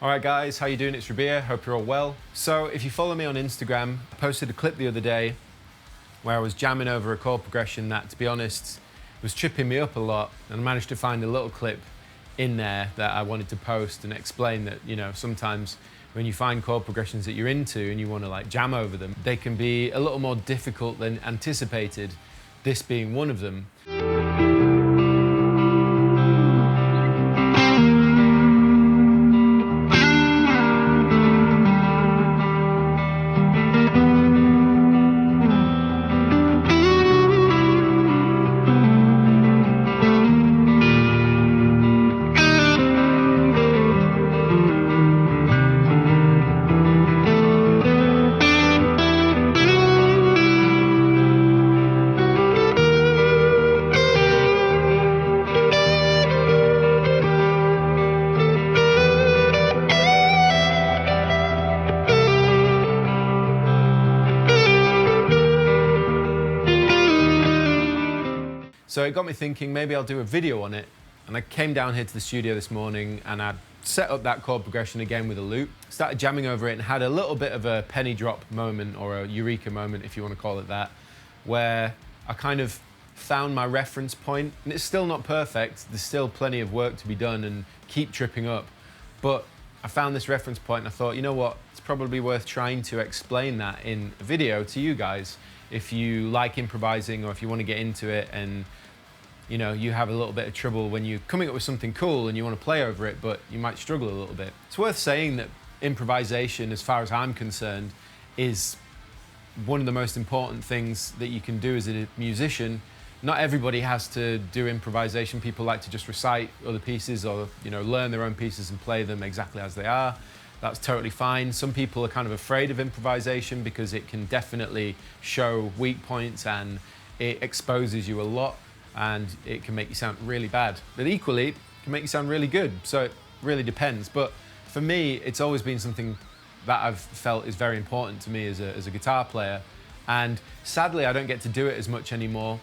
All right, guys, how you doing? It's Rabea. Hope you're all well. So if you follow me on Instagram, I posted a clip the other day where I was jamming over a chord progression that, to be honest, was tripping me up a lot, and I managed to find a little clip in there that I wanted to post and explain that, you know, sometimes when you find chord progressions that you're into and you want to like jam over them, they can be a little more difficult than anticipated, this being one of them. So it got me thinking, maybe I'll do a video on it. And I came down here to the studio this morning and I set up that chord progression again with a loop, started jamming over it and had a little bit of a penny drop moment, or a eureka moment, if you want to call it that, where I kind of found my reference point. And it's still not perfect. There's still plenty of work to be done and keep tripping up. But I found this reference point and I thought, you know what, it's probably worth trying to explain that in a video to you guys if you like improvising or if you want to get into it and you know, you have a little bit of trouble when you're coming up with something cool and you want to play over it, but you might struggle a little bit. It's worth saying that improvisation, as far as I'm concerned, is one of the most important things that you can do as a musician. Not everybody has to do improvisation. People like to just recite other pieces or, you know, learn their own pieces and play them exactly as they are. That's totally fine. Some people are kind of afraid of improvisation because it can definitely show weak points and it exposes you a lot, and it can make you sound really bad. But equally, it can make you sound really good. So it really depends. But for me, it's always been something that I've felt is very important to me as a guitar player. And sadly, I don't get to do it as much anymore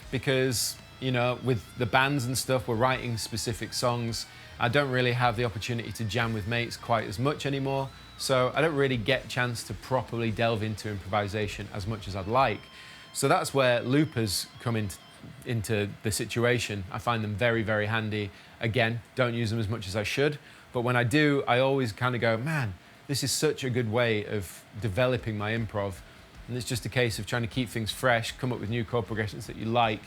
because, you know, with the bands and stuff, we're writing specific songs. I don't really have the opportunity to jam with mates quite as much anymore. So I don't really get a chance to properly delve into improvisation as much as I'd like. So that's where loopers come into the situation. I find them very, very handy. Again, don't use them as much as I should, but when I do, I always kind of go, man, this is such a good way of developing my improv. And it's just a case of trying to keep things fresh, come up with new chord progressions that you like,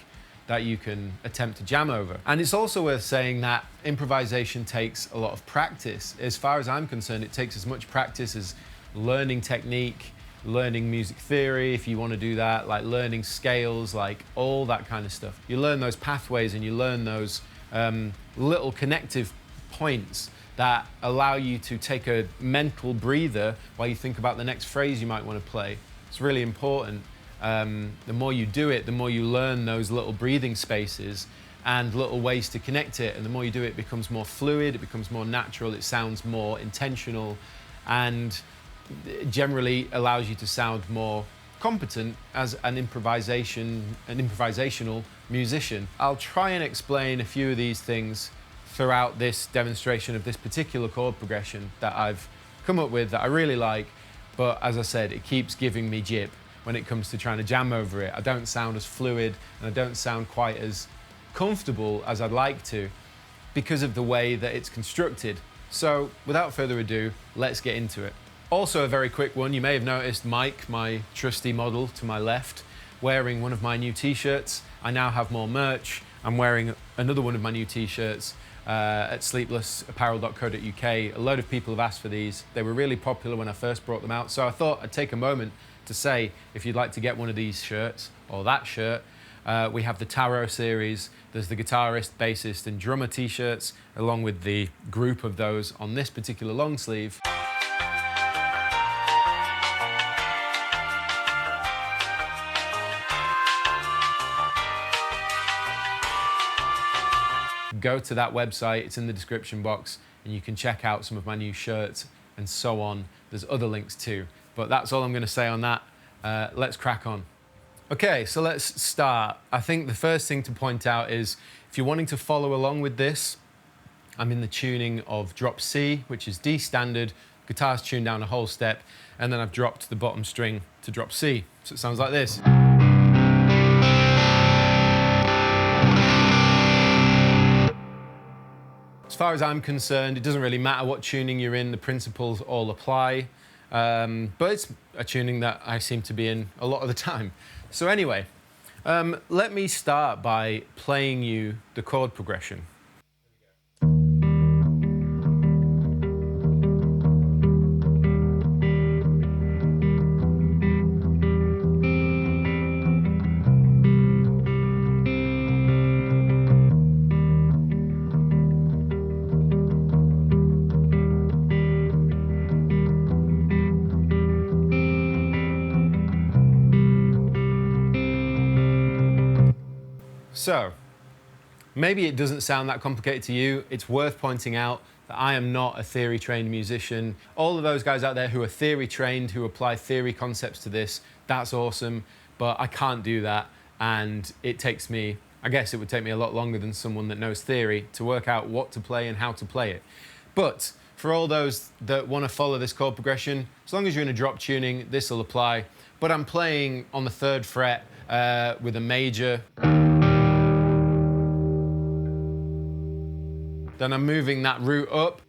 that you can attempt to jam over. And it's also worth saying that improvisation takes a lot of practice. As far as I'm concerned, it takes as much practice as learning technique, learning music theory, if you want to do that, like learning scales, like all that kind of stuff. You learn those pathways and you learn those little connective points that allow you to take a mental breather while you think about the next phrase you might want to play. It's really important. The more you do it, the more you learn those little breathing spaces and little ways to connect it. And the more you do it, it becomes more fluid, it becomes more natural, it sounds more intentional, and generally allows you to sound more competent as an improvisational musician. I'll try and explain a few of these things throughout this demonstration of this particular chord progression that I've come up with that I really like, but as I said, it keeps giving me jip when it comes to trying to jam over it. I don't sound as fluid and I don't sound quite as comfortable as I'd like to because of the way that it's constructed. So without further ado, let's get into it. Also a very quick one, you may have noticed Mike, my trusty model to my left, wearing one of my new t-shirts. I now have more merch. I'm wearing another one of my new t-shirts at sleeplessapparel.co.uk. A load of people have asked for these. They were really popular when I first brought them out, so I thought I'd take a moment to say if you'd like to get one of these shirts or that shirt. We have the Tarot series, there's the guitarist, bassist and drummer t-shirts, along with the group of those on this particular long sleeve. Go to that website, it's in the description box, and you can check out some of my new shirts and so on. There's other links too, but that's all I'm going to say on that. Let's crack on. Okay, so let's start. I think the first thing to point out is if you're wanting to follow along with this, I'm in the tuning of drop C, which is D standard, guitar's tuned down a whole step, and then I've dropped the bottom string to drop C. So it sounds like this. As far as I'm concerned, it doesn't really matter what tuning you're in, the principles all apply. But it's a tuning that I seem to be in a lot of the time. So anyway, let me start by playing you the chord progression. So, maybe it doesn't sound that complicated to you. It's worth pointing out that I am not a theory-trained musician. All of those guys out there who are theory-trained, who apply theory concepts to this, that's awesome, but I can't do that, and it takes me, I guess it would take me a lot longer than someone that knows theory to work out what to play and how to play it. But for all those that want to follow this chord progression, as long as you're in a drop tuning, this will apply. But I'm playing on the 3rd fret with a major. Then I'm moving that root up,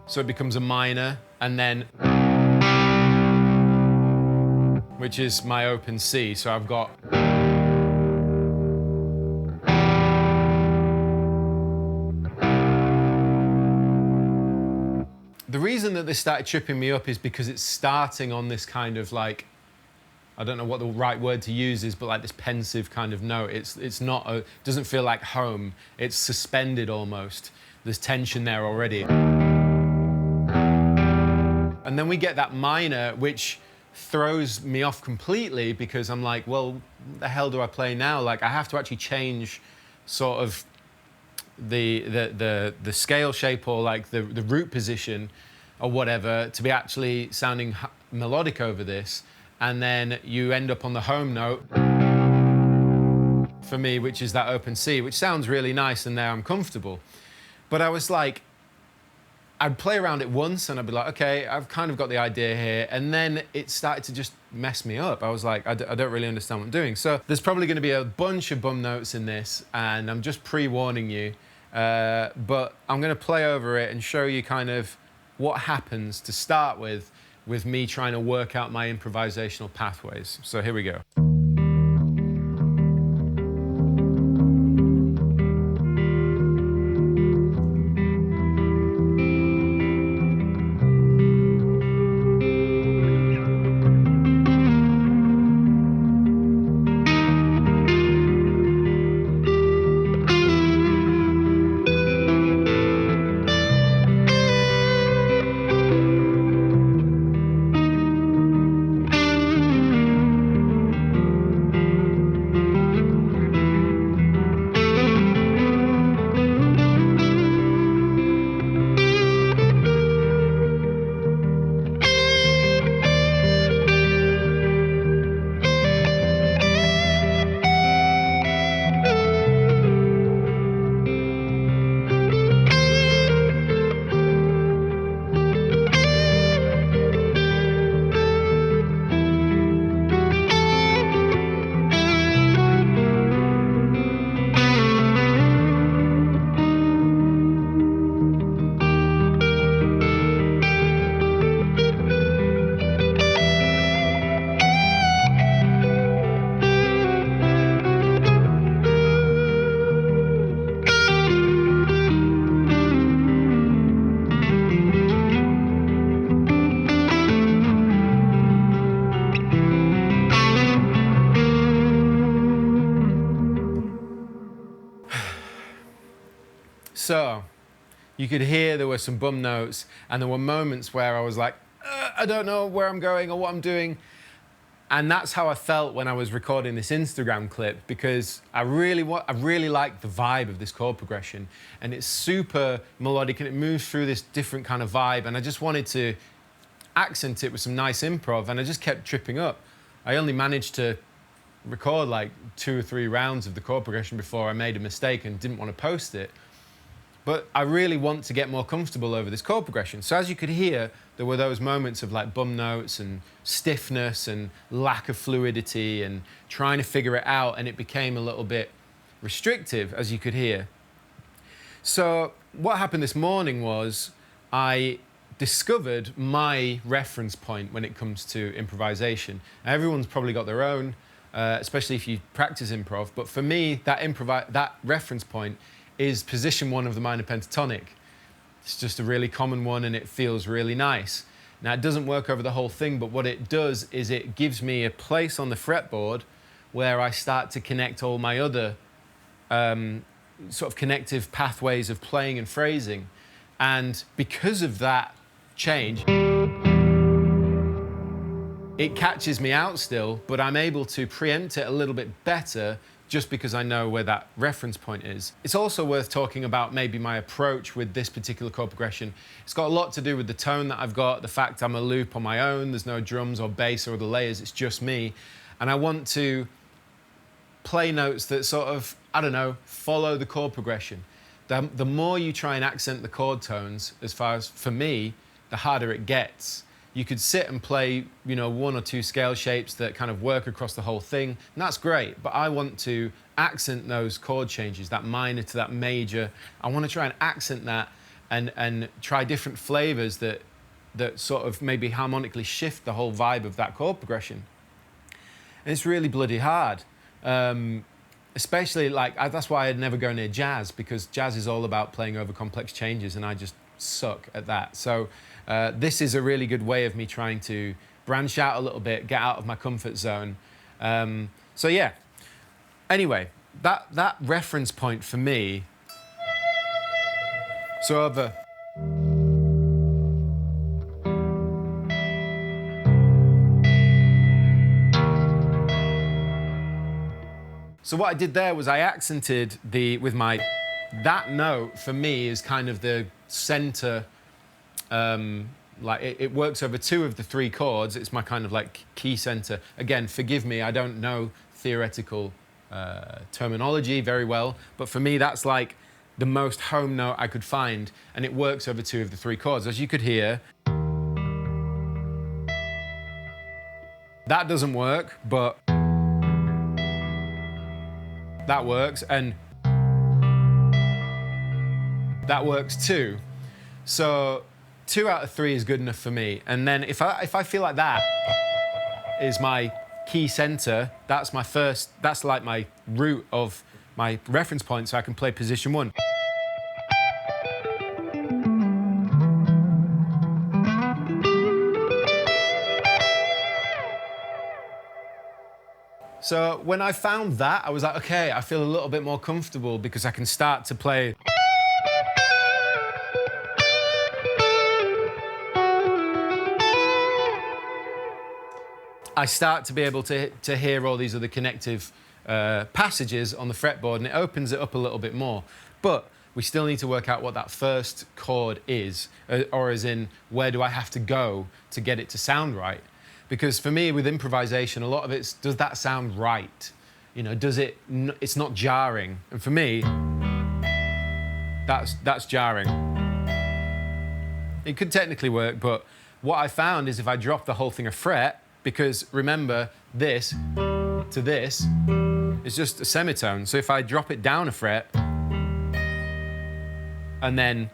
so it becomes a minor, and then, which is my open C. So I've got, the reason that this started tripping me up is because it's starting on this kind of like, I don't know what the right word to use is, but like this pensive kind of note. It's not, doesn't feel like home. It's suspended almost. There's tension there already. And then we get that minor, which throws me off completely because I'm like, well, what the hell do I play now? Like I have to actually change sort of the scale shape or like the root position or whatever to be actually sounding melodic over this. And then you end up on the home note, for me, which is that open C, which sounds really nice and there I'm comfortable. But I was like, I'd play around it once and I'd be like, okay, I've kind of got the idea here. And then it started to just mess me up. I was like, I don't really understand what I'm doing. So there's probably going to be a bunch of bum notes in this and I'm just pre-warning you. But I'm going to play over it and show you kind of what happens to start with me trying to work out my improvisational pathways. So here we go. So you could hear there were some bum notes and there were moments where I was like, I don't know where I'm going or what I'm doing. And that's how I felt when I was recording this Instagram clip, because I really like the vibe of this chord progression, and it's super melodic and it moves through this different kind of vibe, and I just wanted to accent it with some nice improv, and I just kept tripping up. I only managed to record like 2 or 3 rounds of the chord progression before I made a mistake and didn't want to post it. But I really want to get more comfortable over this chord progression. So as you could hear, there were those moments of like bum notes and stiffness and lack of fluidity and trying to figure it out, and it became a little bit restrictive, as you could hear. So what happened this morning was I discovered my reference point when it comes to improvisation. Now, everyone's probably got their own, especially if you practice improv, but for me, that reference point is position 1 of the minor pentatonic. It's just a really common one and it feels really nice. Now, it doesn't work over the whole thing, but what it does is it gives me a place on the fretboard where I start to connect all my other sort of connective pathways of playing and phrasing. And because of that change, it catches me out still, but I'm able to preempt it a little bit better just because I know where that reference point is. It's also worth talking about maybe my approach with this particular chord progression. It's got a lot to do with the tone that I've got, the fact I'm a loop on my own, there's no drums or bass or the layers, it's just me. And I want to play notes that sort of, I don't know, follow the chord progression. The more you try and accent the chord tones, as far as for me, the harder it gets. You could sit and play, you know, 1 or 2 scale shapes that kind of work across the whole thing, and that's great, but I want to accent those chord changes, that minor to that major. I want to try and accent that and try different flavors that sort of maybe harmonically shift the whole vibe of that chord progression. And it's really bloody hard. Especially like, that's why I'd never go near jazz, because jazz is all about playing over complex changes and I just suck at that. So this is a really good way of me trying to branch out a little bit, get out of my comfort zone. So yeah, anyway, that reference point for me, so over. So what I did there was I accented with that note for me is kind of the center, like it works over 2 of the 3 chords. It's my kind of like key center. Again, forgive me, I don't know theoretical terminology very well, but for me that's like the most home note I could find, and it works over 2 of the 3 chords. As you could hear, that doesn't work, but that works, and that works too. So 2 out of 3 is good enough for me. And then if I feel like that is my key center, that's my first, that's like my root of my reference point, so I can play position 1. So when I found that, I was like, okay, I feel a little bit more comfortable because I can start to play. I start to be able to hear all these other connective passages on the fretboard, and it opens it up a little bit more. But we still need to work out what that first chord is, or as in, where do I have to go to get it to sound right? Because for me, with improvisation, a lot of it's, does that sound right? You know, it's not jarring. And for me, that's jarring. It could technically work, but what I found is if I drop the whole thing a fret, because remember, this to this is just a semitone. So if I drop it down a fret, and then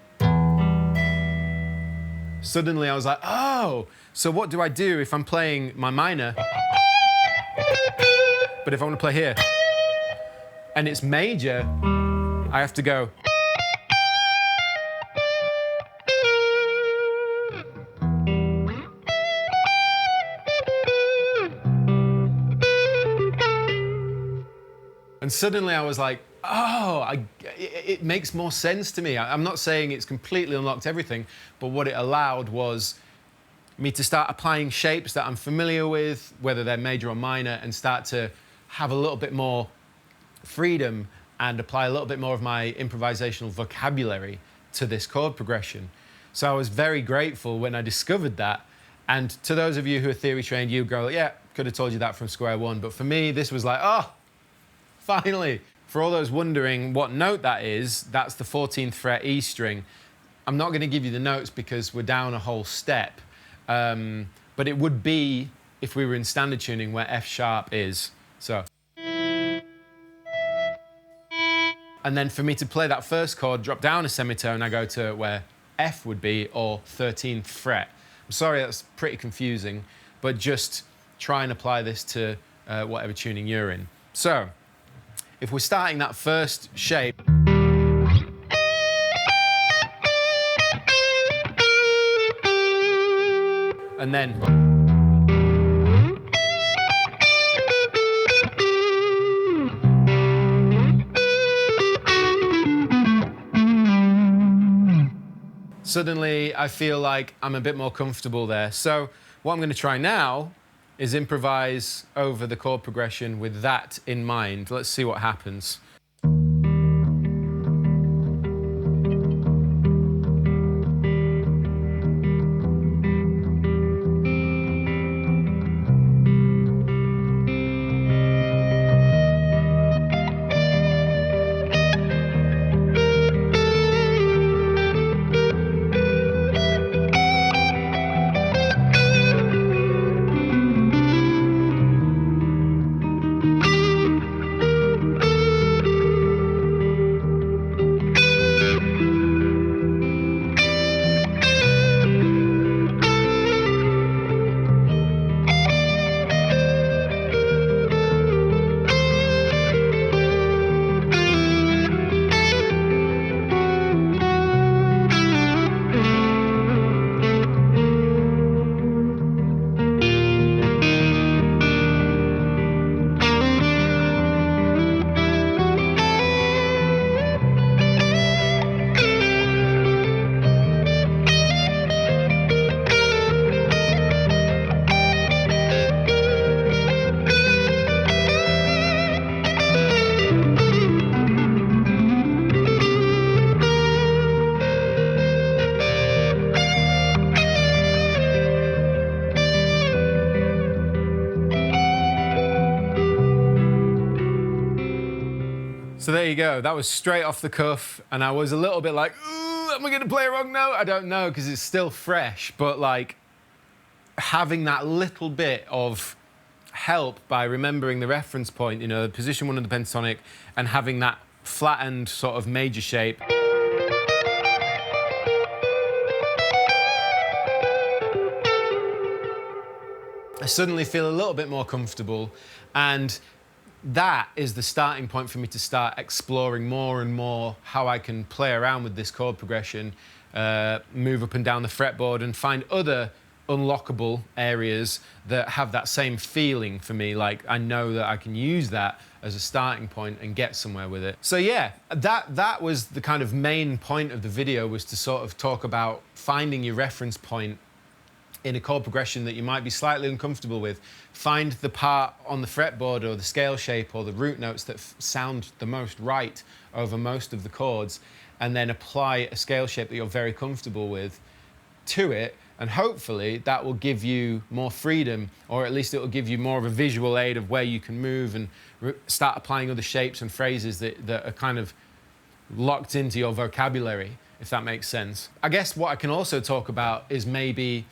suddenly I was like, oh, so what do I do if I'm playing my minor, but if I want to play here, and it's major, I have to go. And suddenly I was like, oh, it makes more sense to me. I'm not saying it's completely unlocked everything, but what it allowed was me to start applying shapes that I'm familiar with, whether they're major or minor, and start to have a little bit more freedom and apply a little bit more of my improvisational vocabulary to this chord progression. So I was very grateful when I discovered that. And to those of you who are theory trained, you go, yeah, could have told you that from square one. But for me, this was like, oh, finally. For all those wondering what note that is, that's the 14th fret E string. I'm not going to give you the notes because we're down a whole step. But it would be if we were in standard tuning where F sharp is. So. And then for me to play that first chord, drop down a semitone, I go to where F would be, or 13th fret. I'm sorry, that's pretty confusing, but just try and apply this to whatever tuning you're in. So, if we're starting that first shape, and then suddenly I feel like I'm a bit more comfortable there. So what I'm going to try now is improvise over the chord progression with that in mind. Let's see what happens. So there you go. That was straight off the cuff, and I was a little bit like, ooh, am I going to play a wrong note? I don't know, because it's still fresh, but like having that little bit of help by remembering the reference point, you know, position one of the pentatonic, and having that flattened sort of major shape. I suddenly feel a little bit more comfortable, and that is the starting point for me to start exploring more and more how I can play around with this chord progression, move up and down the fretboard and find other unlockable areas that have that same feeling for me. Like I know that I can use that as a starting point and get somewhere with it. So yeah, that was the kind of main point of the video, was to sort of talk about finding your reference point in a chord progression that you might be slightly uncomfortable with. Find the part on the fretboard or the scale shape or the root notes that sound the most right over most of the chords, and then apply a scale shape that you're very comfortable with to it, and hopefully that will give you more freedom, or at least it will give you more of a visual aid of where you can move and start applying other shapes and phrases that are kind of locked into your vocabulary, if that makes sense. I guess what I can also talk about is maybe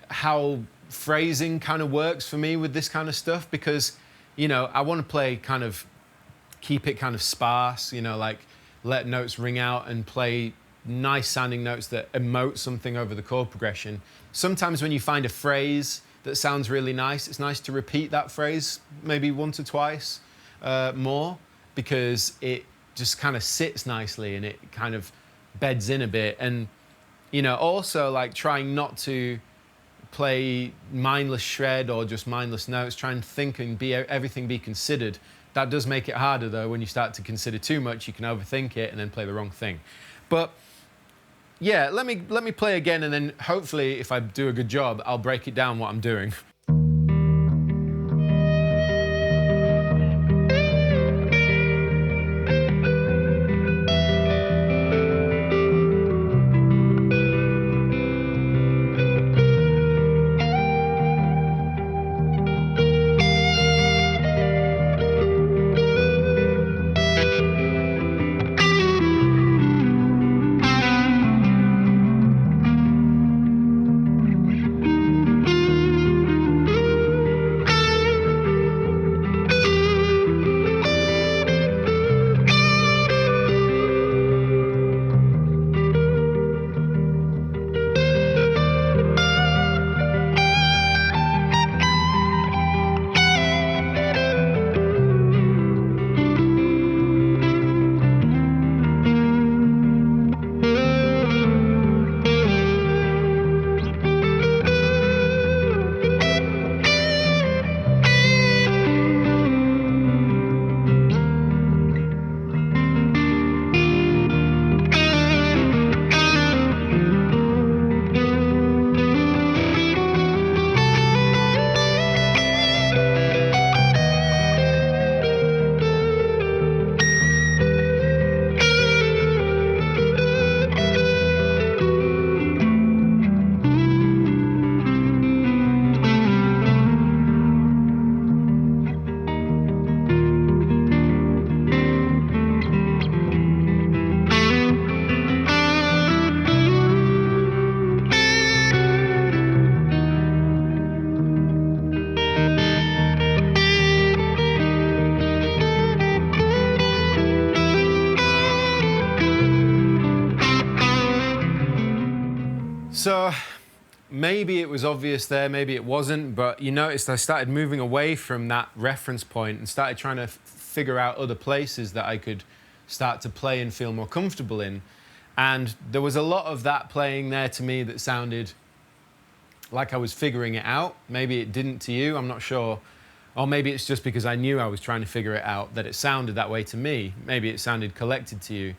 how phrasing kind of works for me with this kind of stuff, because, you know, I want to play kind of, keep it kind of sparse, you know, like let notes ring out and play nice sounding notes that emote something over the chord progression. Sometimes when you find a phrase that sounds really nice, it's nice to repeat that phrase maybe once or twice more, because it just kind of sits nicely and it kind of beds in a bit. And, you know, also like trying not to play mindless shred or just mindless notes. Try and think and everything be considered. That does make it harder though. When you start to consider too much, you can overthink it and then play the wrong thing. But yeah, let me play again, and then hopefully if I do a good job, I'll break it down what I'm doing. So maybe it was obvious there, maybe it wasn't, but you noticed I started moving away from that reference point and started trying to figure out other places that I could start to play and feel more comfortable in. And there was a lot of that playing there to me that sounded like I was figuring it out. Maybe it didn't to you, I'm not sure. Or maybe it's just because I knew I was trying to figure it out that it sounded that way to me. Maybe it sounded collected to you.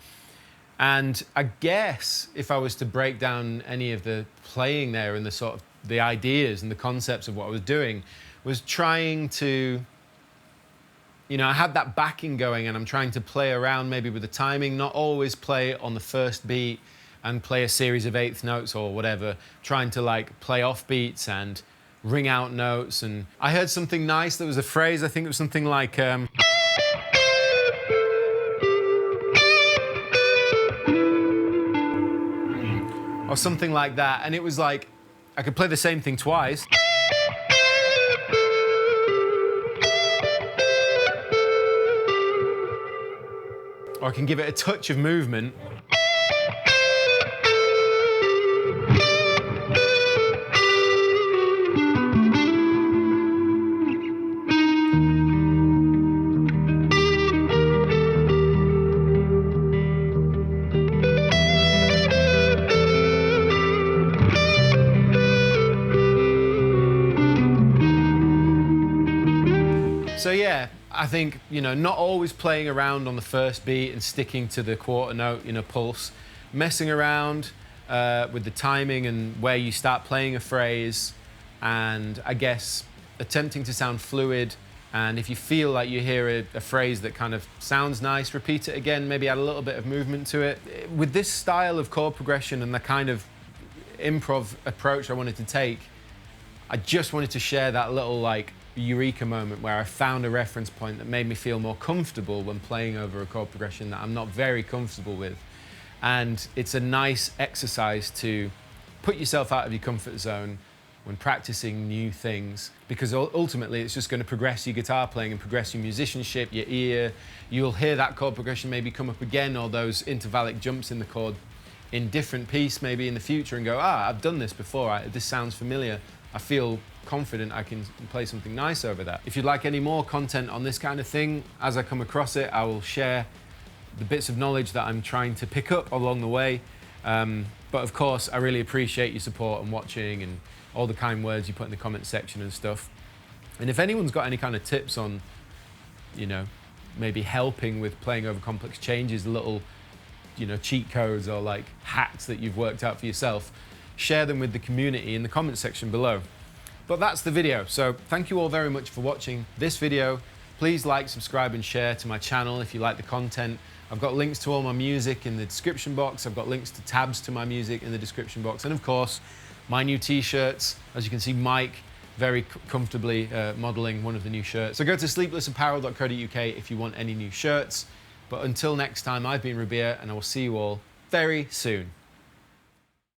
And I guess if I was to break down any of the playing there and the sort of the ideas and the concepts of what I was doing, was trying to, you know, I had that backing going and I'm trying to play around maybe with the timing, not always play on the first beat and play a series of eighth notes or whatever, trying to like play off beats and ring out notes. And I heard something nice. There was a phrase, I think it was something like, or something like that. And it was like, I could play the same thing twice. Or I can give it a touch of movement. So yeah, I think, you know, not always playing around on the first beat and sticking to the quarter note, you know, pulse, messing around with the timing and where you start playing a phrase, and I guess attempting to sound fluid. And if you feel like you hear a phrase that kind of sounds nice, repeat it again, maybe add a little bit of movement to it. With this style of chord progression and the kind of improv approach I wanted to take, I just wanted to share that little like eureka moment where I found a reference point that made me feel more comfortable when playing over a chord progression that I'm not very comfortable with. And it's a nice exercise to put yourself out of your comfort zone when practicing new things, because ultimately it's just going to progress your guitar playing and progress your musicianship, your ear. You'll hear that chord progression maybe come up again, or those intervallic jumps in the chord in different piece maybe in the future, and go, ah, I've done this before, this sounds familiar. I feel confident I can play something nice over that. If you'd like any more content on this kind of thing, as I come across it, I will share the bits of knowledge that I'm trying to pick up along the way. But of course, I really appreciate your support and watching and all the kind words you put in the comment section and stuff. And if anyone's got any kind of tips on, you know, maybe helping with playing over complex changes, little, you know, cheat codes or like hacks that you've worked out for yourself, share them with the community in the comment section below. But that's the video. So thank you all very much for watching this video. Please like, subscribe and share to my channel if you like the content. I've got links to all my music in the description box. I've got links to tabs to my music in the description box. And of course, my new t-shirts. As you can see, Mike very comfortably modeling one of the new shirts. So go to sleeplessapparel.co.uk if you want any new shirts. But until next time, I've been Rabea and I will see you all very soon.